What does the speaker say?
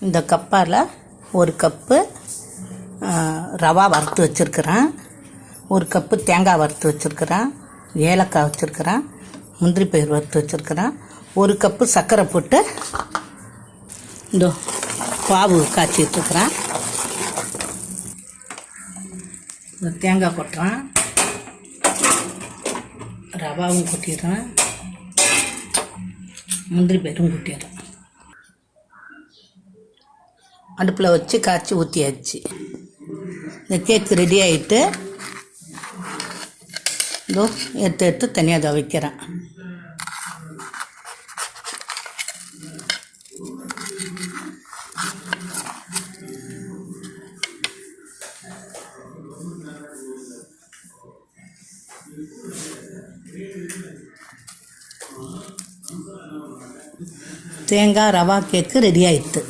இந்த கப்பால் ஒரு கப்பு ரவா வறுத்து வச்சுருக்கிறேன், ஒரு கப்பு தேங்காய் வறுத்து வச்சுருக்கிறேன், ஏலக்காய் வச்சுருக்கிறேன், முந்திரி பயிர் வறுத்து வச்சுருக்கிறேன், ஒரு கப்பு சர்க்கரை போட்டு இந்த பாவு காய்ச்சி வச்சுருக்கிறேன். இந்த தேங்காய் கொட்டுறேன், ரவாவும் கொட்டிடுறேன், முந்திரி பயிரும் கொட்டிடுறேன். அடுப்பில் வச்சு காய்ச்சி ஊற்றியாச்சு. இந்த கேக்கு ரெடி ஆகிட்டு இதோ எடுத்து தனியாக அதை வைக்கிறேன். தேங்காய் ரவா கேக்கு ரெடி ஆகிட்டு.